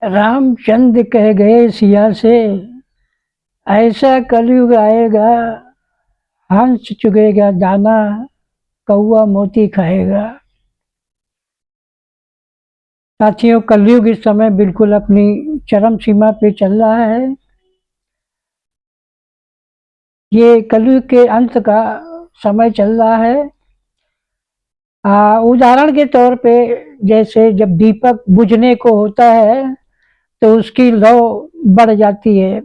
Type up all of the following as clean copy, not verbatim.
रामचंद्र कह गए सिया से, ऐसा कलयुग आएगा, हंस चुगेगा दाना, कौआ मोती खाएगा। साथियों, कलयुग इस समय बिल्कुल अपनी चरम सीमा पे चल रहा है। ये कलयुग के अंत का समय चल रहा है। उदाहरण के तौर पे, जैसे जब दीपक बुझने को होता है तो उसकी लौ बढ़ जाती है।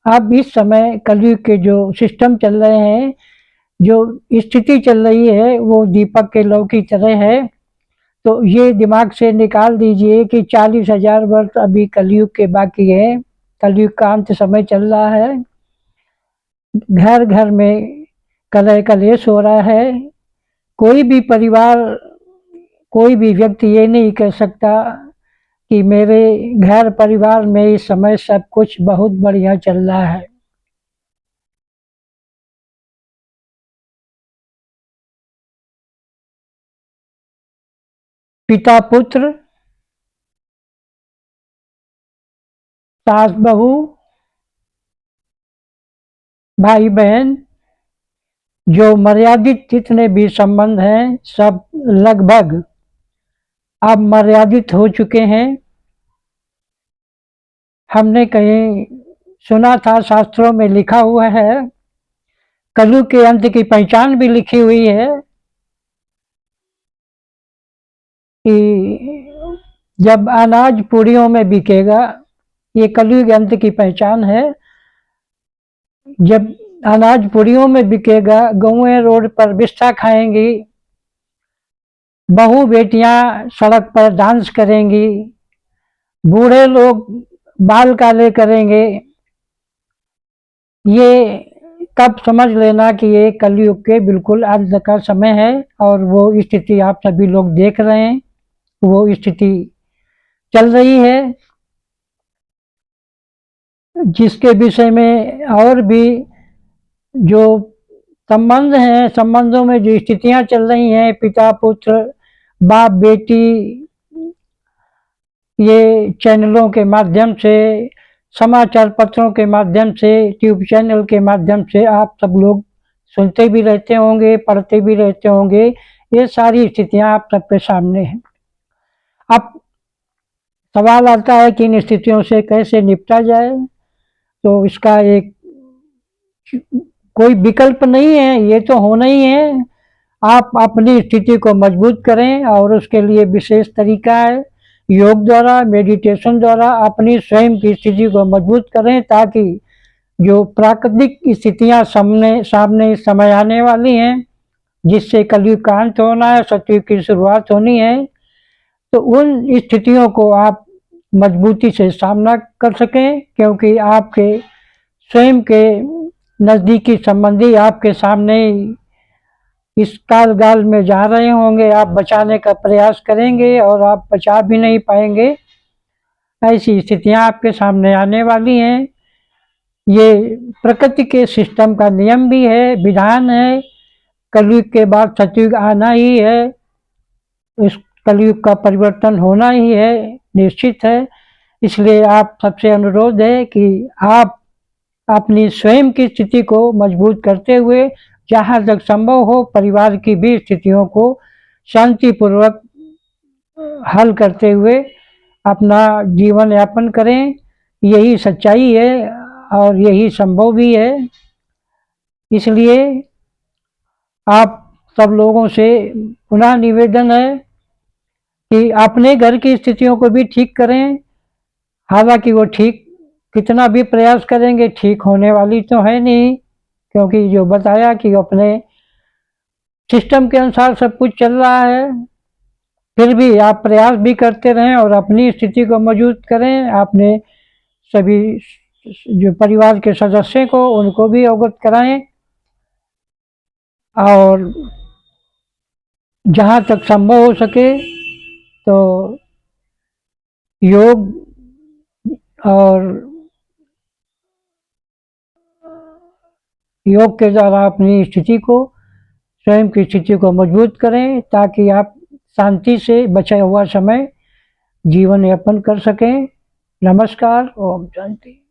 अब इस समय कलयुग के जो सिस्टम चल रहे हैं, जो स्थिति चल रही है, वो दीपक के लौ की तरह है। तो ये दिमाग से निकाल दीजिए कि 40,000 वर्ष अभी कलयुग के बाकी है। कलयुग का अंत समय चल रहा है। घर घर में कलह कलेश हो रहा है। कोई भी परिवार, कोई भी व्यक्ति ये नहीं कह सकता कि मेरे घर परिवार में इस समय सब कुछ बहुत बढ़िया चल रहा है। पिता पुत्र, सास बहू, भाई बहन, जो मर्यादित जितने भी संबंध हैं, सब लगभग अब मर्यादित हो चुके हैं। हमने कहीं सुना था, शास्त्रों में लिखा हुआ है, कलयुग के अंत की पहचान भी लिखी हुई है कि जब अनाज पूड़ियों में बिकेगा, ये कलयुग अंत की पहचान है। जब अनाज पूड़ियों में बिकेगा, गौएं रोड पर बिस्सा खाएंगी, बहू बेटियां सड़क पर डांस करेंगी, बूढ़े लोग बाल काले करेंगे, ये तब समझ लेना कि ये कलयुग के बिल्कुल अंत का समय है। और वो स्थिति आप सभी लोग देख रहे हैं, वो स्थिति चल रही है, जिसके विषय में और भी जो संबंध हैं, संबंधों में जो स्थितियां चल रही हैं, पिता पुत्र, बाप बेटी, ये चैनलों के माध्यम से, समाचार पत्रों के माध्यम से, ट्यूब चैनल के माध्यम से आप सब लोग सुनते भी रहते होंगे, पढ़ते भी रहते होंगे। ये सारी स्थितियां आप सबके सामने हैं। अब सवाल आता है कि इन स्थितियों से कैसे निपटा जाए। तो इसका एक कोई विकल्प नहीं है, ये तो होना ही है। आप अपनी स्थिति को मजबूत करें और उसके लिए विशेष तरीका है, योग द्वारा, मेडिटेशन द्वारा अपनी स्वयं की स्थिति को मजबूत करें, ताकि जो प्राकृतिक स्थितियां सामने सामने इस समय आने वाली हैं, जिससे कलयुग का अंत होना है, सतयुग की शुरुआत होनी है, तो उन स्थितियों को आप मजबूती से सामना कर सकें। क्योंकि आपके स्वयं के नज़दीकी संबंधी आपके सामने इस काल गाल में जा रहे होंगे, आप बचाने का प्रयास करेंगे और आप बचा भी नहीं पाएंगे। ऐसी स्थितियां आपके सामने आने वाली हैं। ये प्रकृति के सिस्टम का नियम भी है, विधान है। कलयुग के बाद सतयुग आना ही है, इस कलयुग का परिवर्तन होना ही है, निश्चित है। इसलिए आप सबसे अनुरोध है कि आप अपनी स्वयं की स्थिति को मजबूत करते हुए, जहाँ तक संभव हो परिवार की भी स्थितियों को शांतिपूर्वक हल करते हुए अपना जीवन यापन करें। यही सच्चाई है और यही संभव भी है। इसलिए आप सब लोगों से पुनः निवेदन है कि अपने घर की स्थितियों को भी ठीक करें। हालांकि वो ठीक कितना भी प्रयास करेंगे, ठीक होने वाली तो है नहीं, क्योंकि जो बताया कि अपने सिस्टम के अनुसार सब कुछ चल रहा है। फिर भी आप प्रयास भी करते रहें और अपनी स्थिति को मजबूत करें। आपने सभी जो परिवार के सदस्य को, उनको भी अवगत कराएं और जहाँ तक संभव हो सके तो योग और योग के द्वारा अपनी स्थिति को, स्वयं की स्थिति को मजबूत करें, ताकि आप शांति से बचा हुआ समय जीवन यापन कर सकें। नमस्कार, ओम शांति।